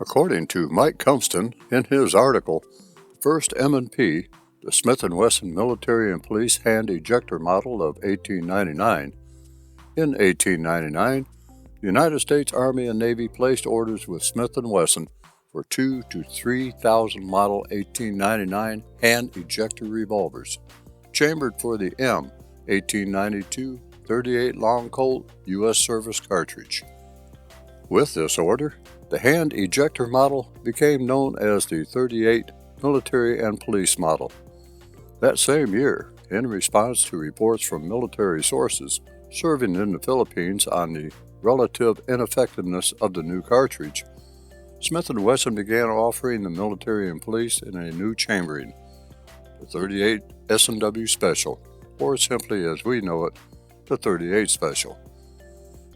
According to Mike Kumston in his article, First M&P, the Smith and Wesson Military and Police Hand Ejector Model of 1899. In 1899, the United States Army and Navy placed orders with Smith and Wesson for 2,000 to 3,000 model 1899 hand ejector revolvers, chambered for the M 1892 .38 Long Colt U.S. Service cartridge. With this order, the hand ejector model became known as the .38 Military and Police Model. That same year, in response to reports from military sources serving in the Philippines on the relative ineffectiveness of the new cartridge, Smith and Wesson began offering the military and police in a new chambering, the .38 S&W Special, or simply as we know it, the .38 Special,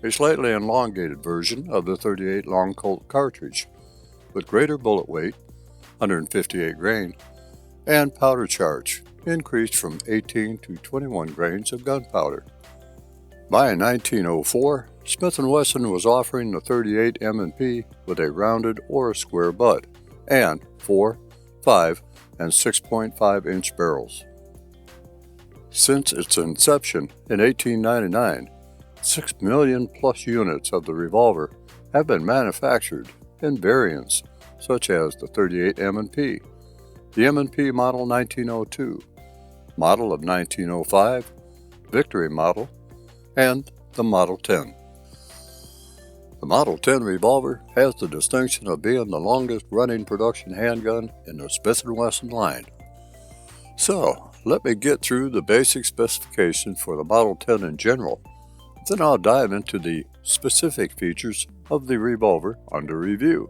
a slightly elongated version of the .38 Long Colt cartridge, with greater bullet weight, 158 grain, and powder charge, increased from 18 to 21 grains of gunpowder. By 1904, Smith & Wesson was offering the .38 M&P with a rounded or square butt, and 4, 5, and 6.5-inch barrels. Since its inception in 1899, 6 million plus units of the revolver have been manufactured in variants such as the .38 M&P, the M&P Model 1902, Model of 1905, Victory Model, and the Model 10. The Model 10 revolver has the distinction of being the longest-running production handgun in the Smith & Wesson line. So, let me get through the basic specifications for the Model 10 in general, then I'll dive into the specific features of the revolver under review.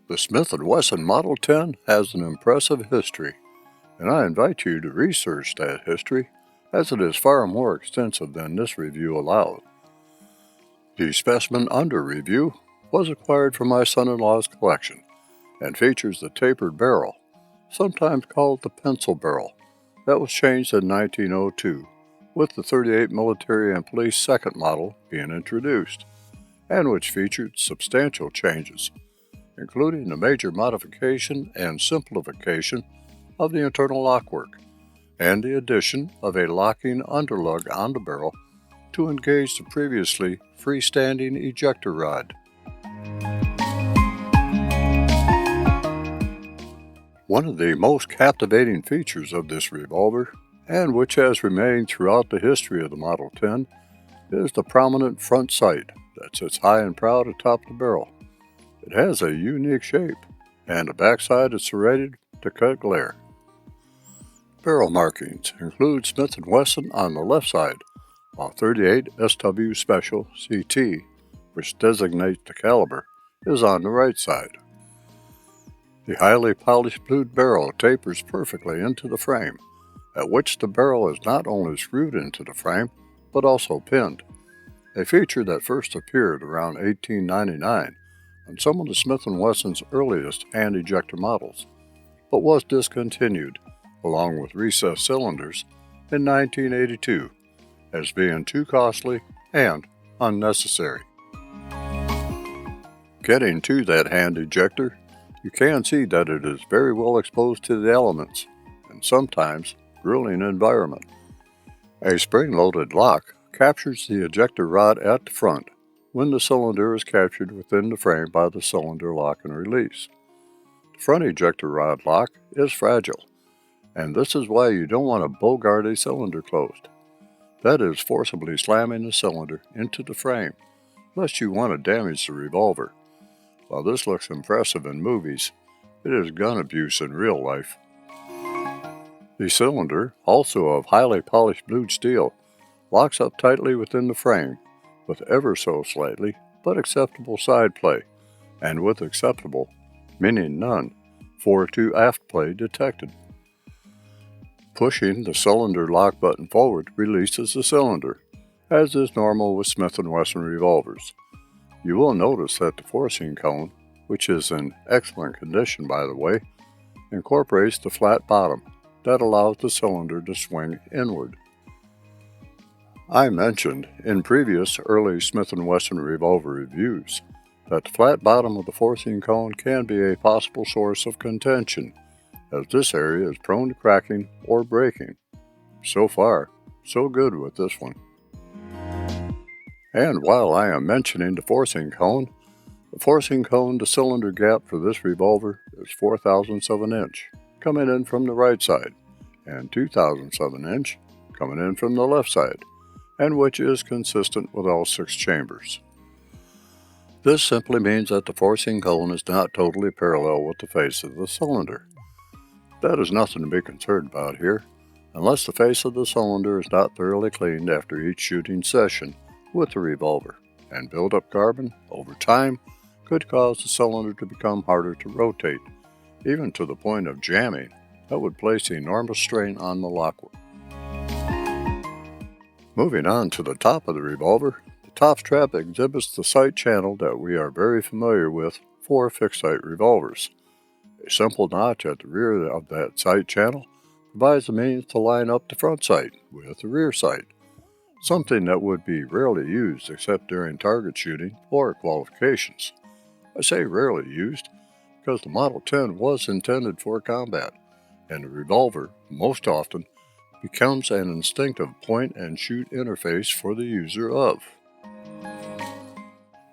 The Smith & Wesson Model 10 has an impressive history, and I invite you to research that history, as it is far more extensive than this review allows. The specimen under review was acquired from my son-in-law's collection, and features the tapered barrel, sometimes called the pencil barrel, that was changed in 1902, with the .38 Military and Police second model being introduced, and which featured substantial changes, including the major modification and simplification of the internal lockwork, and the addition of a locking underlug on the barrel to engage the previously freestanding ejector rod. One of the most captivating features of this revolver, and which has remained throughout the history of the Model 10, is the prominent front sight that sits high and proud atop the barrel. It has a unique shape, and the backside is serrated to cut glare. Barrel markings include Smith & Wesson on the left side, while .38 SW Special CT, which designates the caliber, is on the right side. The highly polished blued barrel tapers perfectly into the frame, at which the barrel is not only screwed into the frame, but also pinned, a feature that first appeared around 1899 on some of the Smith & Wesson's earliest hand ejector models, but was discontinued, along with recessed cylinders, in 1982, as being too costly and unnecessary. Getting to that hand ejector, You can see that it is very well exposed to the elements, and sometimes grueling environment. A spring-loaded lock captures the ejector rod at the front when the cylinder is captured within the frame by the cylinder lock and release. The front ejector rod lock is fragile, and this is why you don't want to bogart a cylinder closed. That is forcibly slamming the cylinder into the frame, lest you want to damage the revolver. While this looks impressive in movies, it is gun abuse in real life. The cylinder, also of highly polished blued steel, locks up tightly within the frame, with ever so slightly but acceptable side play, and with acceptable, meaning none, fore to aft play detected. Pushing the cylinder lock button forward releases the cylinder, as is normal with Smith and Wesson revolvers. You will notice that the forcing cone, which is in excellent condition by the way, incorporates the flat bottom that allows the cylinder to swing inward. I mentioned in previous early Smith and Wesson revolver reviews that the flat bottom of the forcing cone can be a possible source of contention, as this area is prone to cracking or breaking. So far, so good with this one. And while I am mentioning the forcing cone to cylinder gap for this revolver is 4/1000 of an inch, coming in from the right side, and 2/1000 of an inch coming in from the left side, and which is consistent with all 6 chambers. This simply means that the forcing cone is not totally parallel with the face of the cylinder. That is nothing to be concerned about here, unless the face of the cylinder is not thoroughly cleaned after each shooting session with the revolver, and build-up carbon, over time, could cause the cylinder to become harder to rotate, even to the point of jamming that would place enormous strain on the lockwork. Moving on to the top of the revolver, the top strap exhibits the sight channel that we are very familiar with for fixed-sight revolvers. A simple notch at the rear of that sight channel provides the means to line up the front sight with the rear sight, something that would be rarely used except during target shooting or qualifications. I say rarely used because the Model 10 was intended for combat, and the revolver, most often, becomes an instinctive point-and-shoot interface for the user of.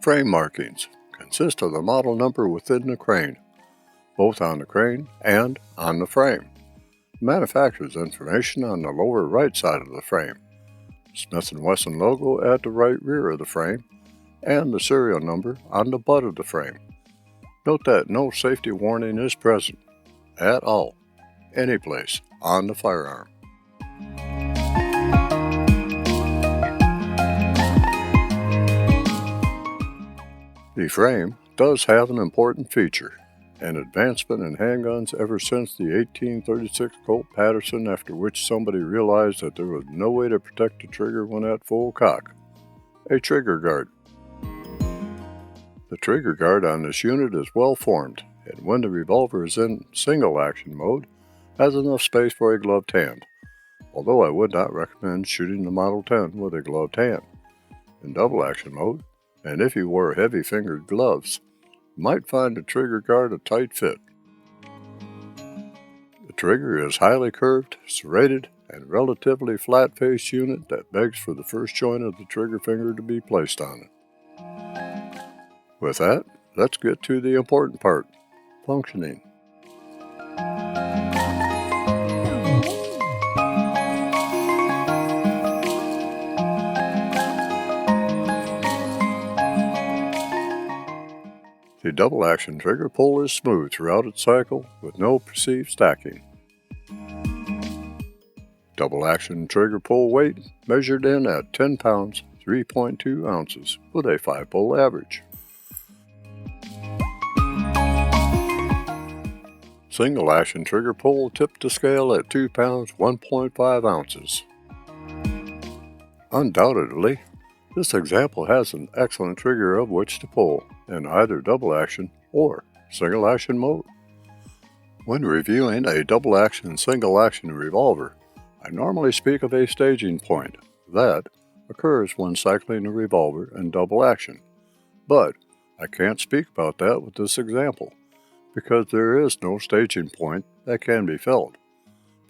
Frame markings consist of the model number within the crane, both on the crane and on the frame. The manufacturer's information on the lower right side of the frame, Smith and Wesson logo at the right rear of the frame, and the serial number on the butt of the frame. Note that no safety warning is present, at all, anyplace on the firearm. The frame does have an important feature, an advancement in handguns ever since the 1836 Colt Patterson, after which somebody realized that there was no way to protect the trigger when at full cock. A trigger guard. The trigger guard on this unit is well formed, and when the revolver is in single action mode, has enough space for a gloved hand, although I would not recommend shooting the Model 10 with a gloved hand. In double action mode, and if you wore heavy-fingered gloves, you might find the trigger guard a tight fit. The trigger is highly curved, serrated, and relatively flat-faced unit that begs for the first joint of the trigger finger to be placed on it. With that, let's get to the important part, functioning. The double-action trigger pull is smooth throughout its cycle with no perceived stacking. Double-action trigger pull weight measured in at 10 pounds, 3.2 ounces with a 5-pull average. Single-action trigger pull tipped the scale at 2 pounds, 1.5 ounces. Undoubtedly, this example has an excellent trigger of which to pull in either double-action or single-action mode. When reviewing a double-action, single-action revolver, I normally speak of a staging point that occurs when cycling a revolver in double action, but I can't speak about that with this example, because there is no staging point that can be felt.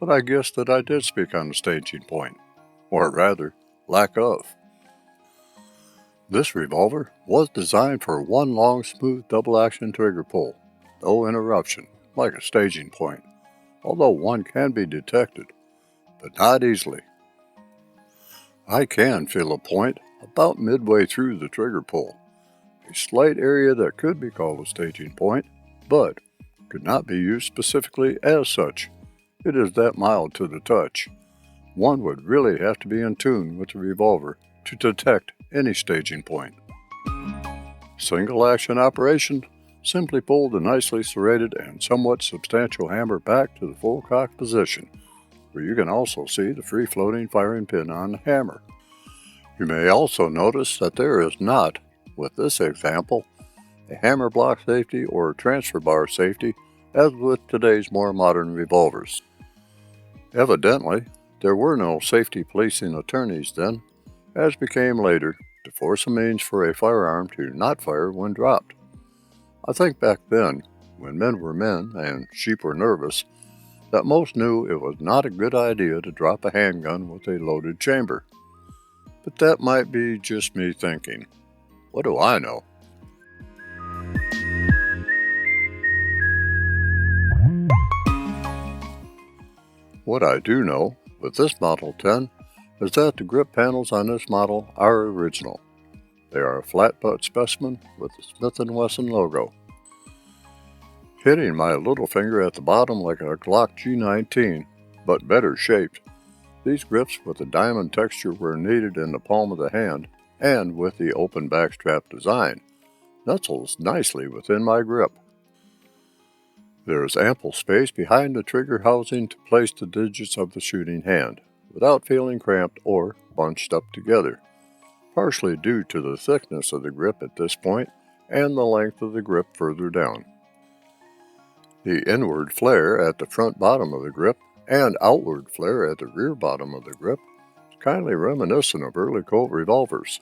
But I guess that I did speak on the staging point, or rather, lack of. This revolver was designed for one long, smooth double-action trigger pull, no interruption, like a staging point, although one can be detected, but not easily. I can feel a point about midway through the trigger pull, a slight area that could be called a staging point, but could not be used specifically as such. It is that mild to the touch. One would really have to be in tune with the revolver to detect any staging point. Single action operation, simply pull the nicely serrated and somewhat substantial hammer back to the full cock position, where you can also see the free-floating firing pin on the hammer. You may also notice that there is not, with this example, a hammer block safety or transfer bar safety as with today's more modern revolvers. Evidently, there were no safety policing attorneys then, as became later, to force a means for a firearm to not fire when dropped. I think back then, when men were men and sheep were nervous, that most knew it was not a good idea to drop a handgun with a loaded chamber. But that might be just me thinking. What do I know? What I do know with this Model 10 is that the grip panels on this model are original. They are a flat butt specimen with the Smith and Wesson logo. Hitting my little finger at the bottom like a Glock G19, but better shaped, these grips with a diamond texture were needed in the palm of the hand, and with the open backstrap design, nuzzles nicely within my grip. There is ample space behind the trigger housing to place the digits of the shooting hand, without feeling cramped or bunched up together, partially due to the thickness of the grip at this point and the length of the grip further down. The inward flare at the front bottom of the grip and outward flare at the rear bottom of the grip is kindly reminiscent of early Colt revolvers,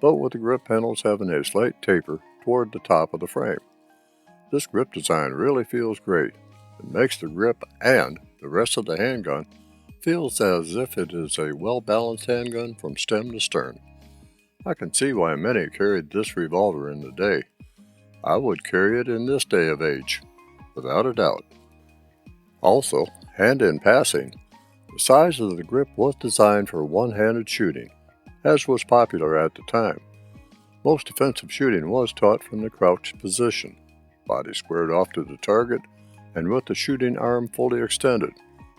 but with the grip panels having a slight taper toward the top of the frame. This grip design really feels great. It makes the grip and the rest of the handgun feels as if it is a well-balanced handgun from stem to stern. I can see why many carried this revolver in the day. I would carry it in this day of age, without a doubt. Also, hand in passing, the size of the grip was designed for one-handed shooting, as was popular at the time. Most defensive shooting was taught from the crouched position, body squared off to the target, and with the shooting arm fully extended,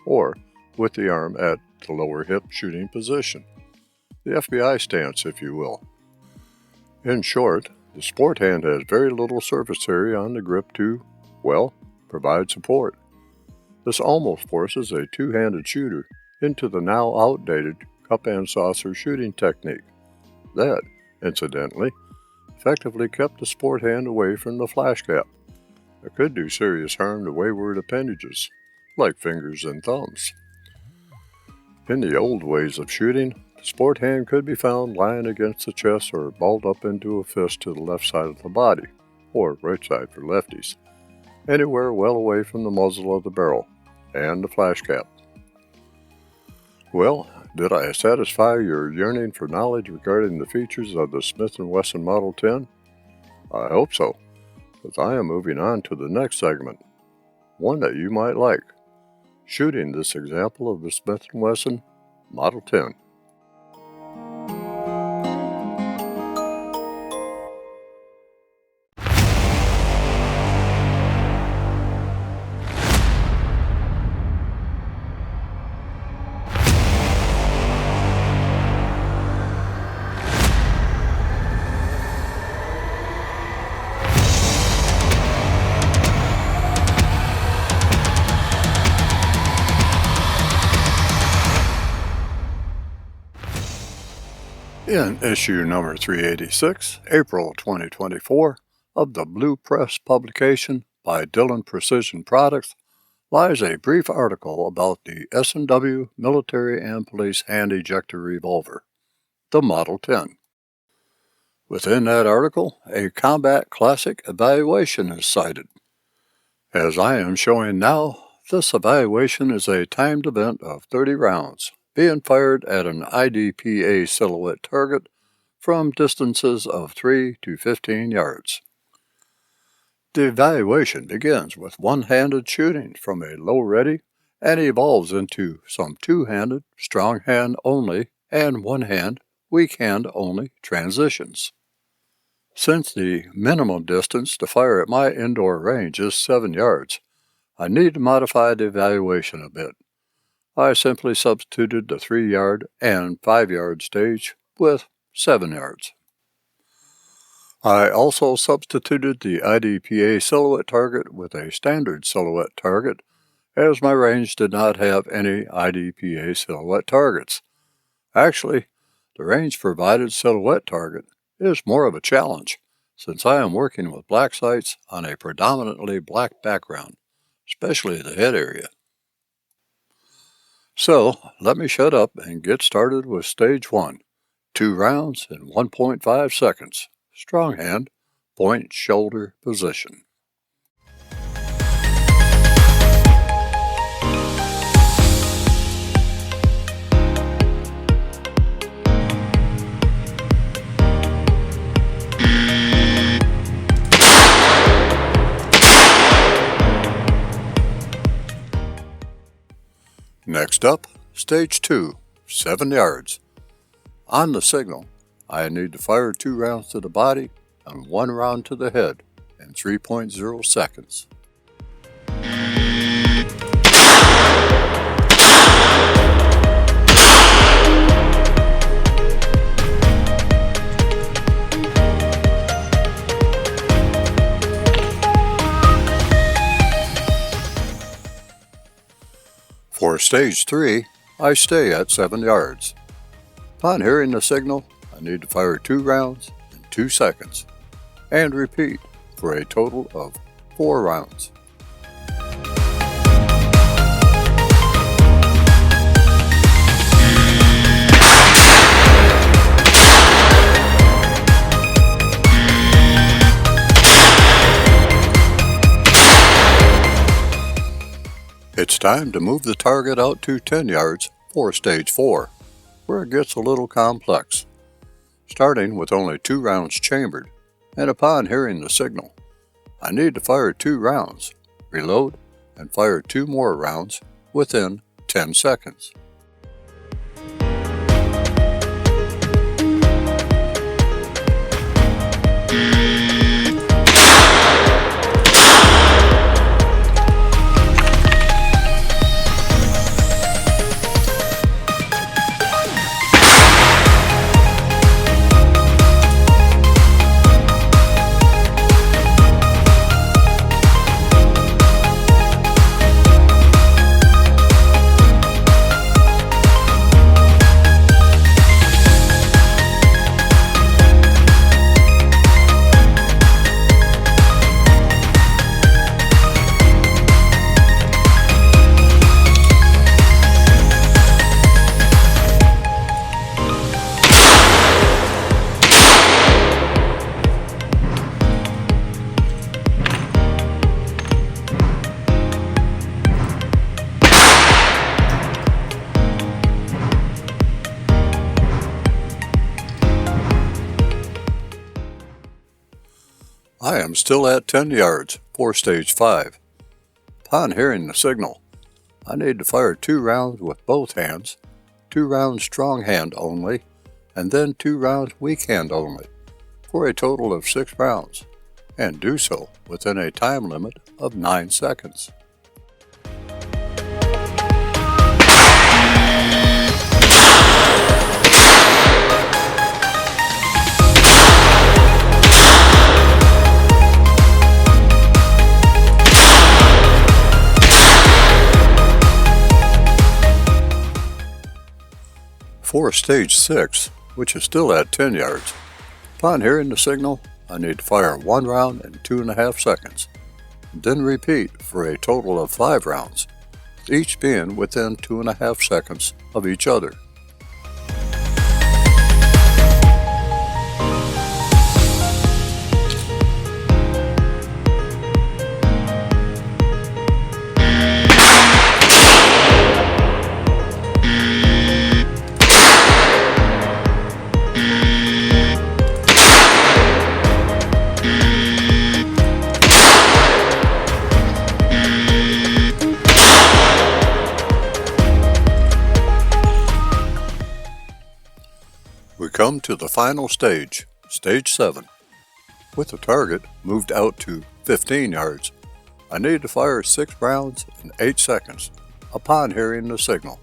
or with the arm at the lower hip shooting position. The FBI stance, if you will. In short, the sport hand has very little surface area on the grip to, well, provide support. This almost forces a two-handed shooter into the now outdated cup and saucer shooting technique. That, incidentally, effectively kept the sport hand away from the flash gap. It could do serious harm to wayward appendages, like fingers and thumbs. In the old ways of shooting, the sport hand could be found lying against the chest or balled up into a fist to the left side of the body, or right side for lefties, anywhere well away from the muzzle of the barrel and the flash gap. Well, did I satisfy your yearning for knowledge regarding the features of the Smith and Wesson Model 10? I hope so, because I am moving on to the next segment, one that you might like, shooting this example of the Smith and Wesson Model 10. In issue number 386, April 2024, of the Blue Press publication by Dillon Precision Products, lies a brief article about the S&W Military and Police Hand Ejector Revolver, the Model 10. Within that article, a combat classic evaluation is cited. As I am showing now, this evaluation is a timed event of 30 rounds, being fired at an IDPA silhouette target from distances of 3 to 15 yards. The evaluation begins with one-handed shooting from a low ready and evolves into some two-handed, strong hand only, and one-hand, weak hand only transitions. Since the minimum distance to fire at my indoor range is 7 yards, I need to modify the evaluation a bit. I simply substituted the 3-yard and 5-yard stage with 7 yards. I also substituted the IDPA silhouette target with a standard silhouette target, as my range did not have any IDPA silhouette targets. Actually, the range-provided silhouette target is more of a challenge, since I am working with black sights on a predominantly black background, especially the head area. So, let me shut up and get started with Stage 1, 2 rounds in 1.5 seconds. Strong hand, point shoulder position. Next up, Stage 2, 7 yards. On the signal, I need to fire 2 rounds to the body and 1 round to the head in 3.0 seconds. For Stage 3, I stay at 7 yards. Upon hearing the signal, I need to fire 2 rounds in 2 seconds, and repeat for a total of 4 rounds. It's time to move the target out to 10 yards for Stage 4, where it gets a little complex. Starting with only 2 rounds chambered, and upon hearing the signal, I need to fire 2 rounds, reload, and fire 2 more rounds within 10 seconds. I am still at 10 yards for Stage 5. Upon hearing the signal, I need to fire 2 rounds with both hands, 2 rounds strong hand only, and then 2 rounds weak hand only, for a total of 6 rounds, and do so within a time limit of 9 seconds. For Stage 6, which is still at 10 yards, upon hearing the signal, I need to fire 1 round in 2.5 seconds, and then repeat for a total of 5 rounds, each being within 2.5 seconds of each other. come to the final stage, Stage 7. With the target moved out to 15 yards, I need to fire 6 rounds in 8 seconds upon hearing the signal.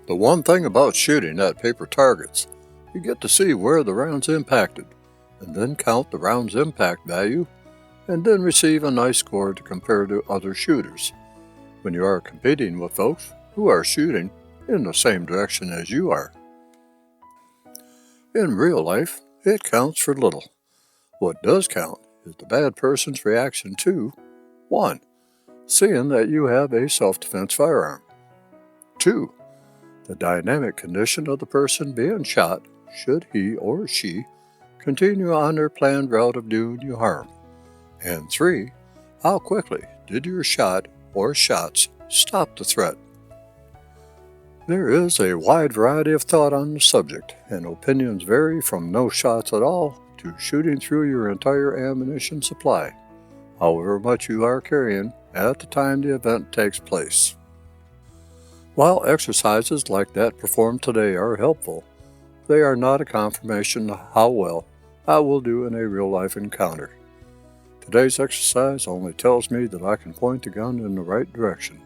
The one thing about shooting at paper targets, you get to see where the rounds impacted, and then count the round's impact value, and then receive a nice score to compare to other shooters when you are competing with folks who are shooting in the same direction as you are. In real life, it counts for little. What does count is the bad person's reaction to 1. Seeing that you have a self-defense firearm. 2. The dynamic condition of the person being shot should he or she continue on their planned route of doing you harm. And 3. How quickly did your shot or shots stop the threat? There is a wide variety of thought on the subject, and opinions vary from no shots at all to shooting through your entire ammunition supply, however much you are carrying at the time the event takes place. While exercises like that performed today are helpful, they are not a confirmation of how well I will do in a real-life encounter. Today's exercise only tells me that I can point the gun in the right direction.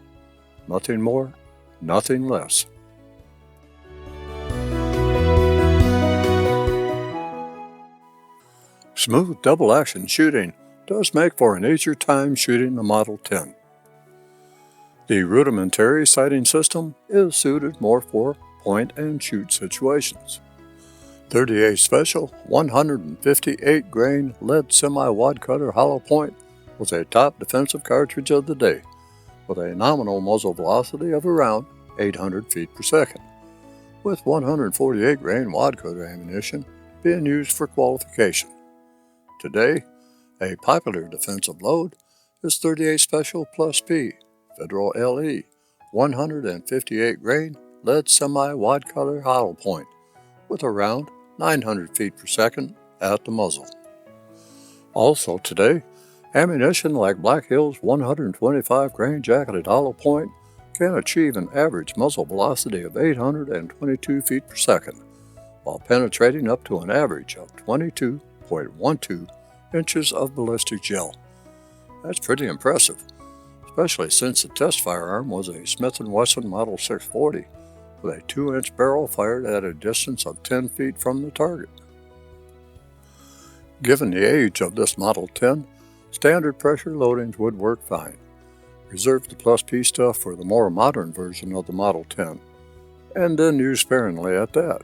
Nothing more, nothing less. Smooth double-action shooting does make for an easier time shooting the Model 10. The rudimentary sighting system is suited more for point-and-shoot situations. 38 Special 158 grain lead semi-wad cutter hollow point was a top defensive cartridge of the day, with a nominal muzzle velocity of around 800 feet per second, with 148 grain wad cutter ammunition being used for qualification. Today, a popular defensive load is 38 Special Plus P Federal LE 158 grain lead semi-wad cutter hollow point with around 900 feet per second at the muzzle. Also today, ammunition like Black Hill's 125 grain jacketed hollow point can achieve an average muzzle velocity of 822 feet per second, while penetrating up to an average of 22.12 inches of ballistic gel. That's pretty impressive, especially since the test firearm was a Smith and Wesson Model 640 with a 2-inch barrel fired at a distance of 10 feet from the target. Given the age of this Model 10, standard pressure loadings would work fine. Reserve the Plus P stuff for the more modern version of the Model 10, and then used sparingly at that.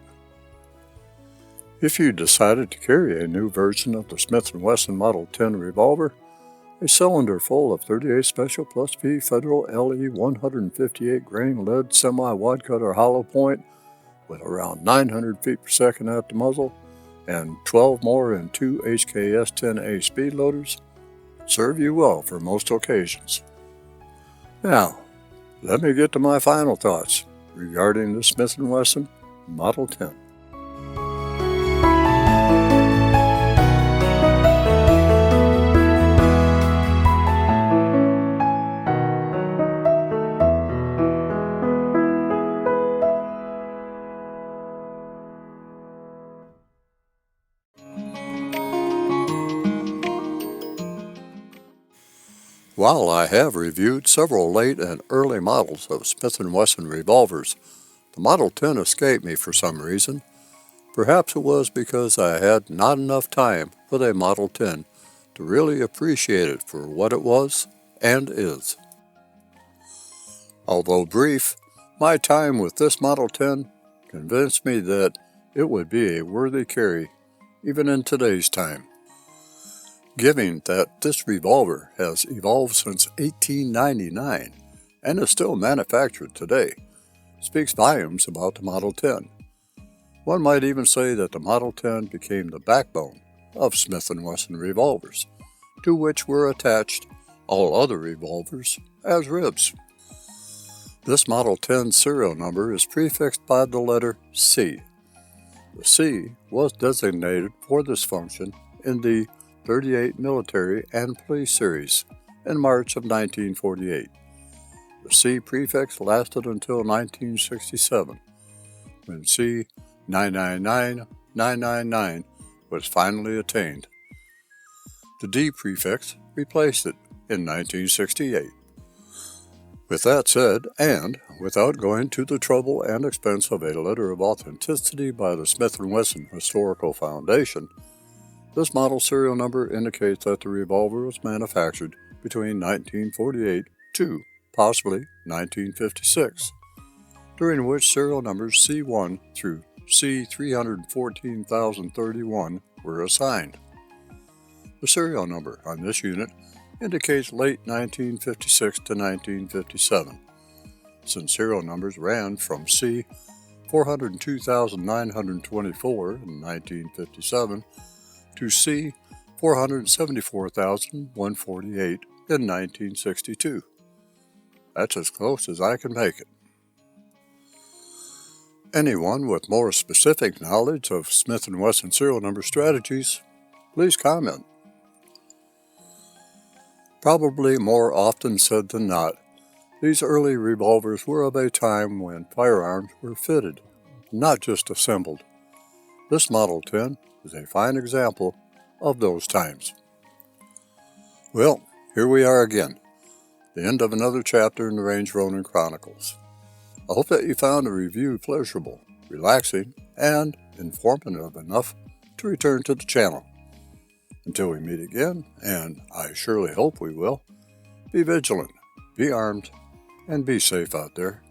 If you decided to carry a new version of the Smith and Wesson Model 10 revolver, a cylinder full of 38 Special Plus V Federal LE 158 grain lead semi-wad cutter hollow point with around 900 feet per second at the muzzle and 12 more in 2 HKS 10A speed loaders serve you well for most occasions. Now, let me get to my final thoughts regarding the Smith and Wesson Model 10. While I have reviewed several late and early models of Smith and Wesson revolvers, the Model 10 escaped me for some reason. Perhaps it was because I had not enough time with a Model 10 to really appreciate it for what it was and is. Although brief, my time with this Model 10 convinced me that it would be a worthy carry even in today's time. Given that this revolver has evolved since 1899 and is still manufactured today, speaks volumes about the Model 10. One might even say that the Model 10 became the backbone of Smith and Wesson revolvers, to which were attached all other revolvers as ribs. This Model 10 serial number is prefixed by the letter C. The C was designated for this function in the 38 Military and Police Series in March of 1948. The C prefix lasted until 1967, when C999999 was finally attained. The D prefix replaced it in 1968. With that said, and without going to the trouble and expense of a letter of authenticity by the Smith and Wesson Historical Foundation, this model serial number indicates that the revolver was manufactured between 1948 to possibly 1956, during which serial numbers C1 through C314031 were assigned. The serial number on this unit indicates late 1956 to 1957, since serial numbers ran from C402924 in 1957 to C474148 in 1962. That's as close as I can make it. Anyone with more specific knowledge of Smith and Wesson serial number strategies, please comment. Probably more often said than not, these early revolvers were of a time when firearms were fitted, not just assembled. This Model 10 is a fine example of those times. Well, here we are again, the end of another chapter in the Range Ronin Chronicles. I hope that you found the review pleasurable, relaxing, and informative enough to return to the channel. Until we meet again, and I surely hope we will, be vigilant, be armed, and be safe out there.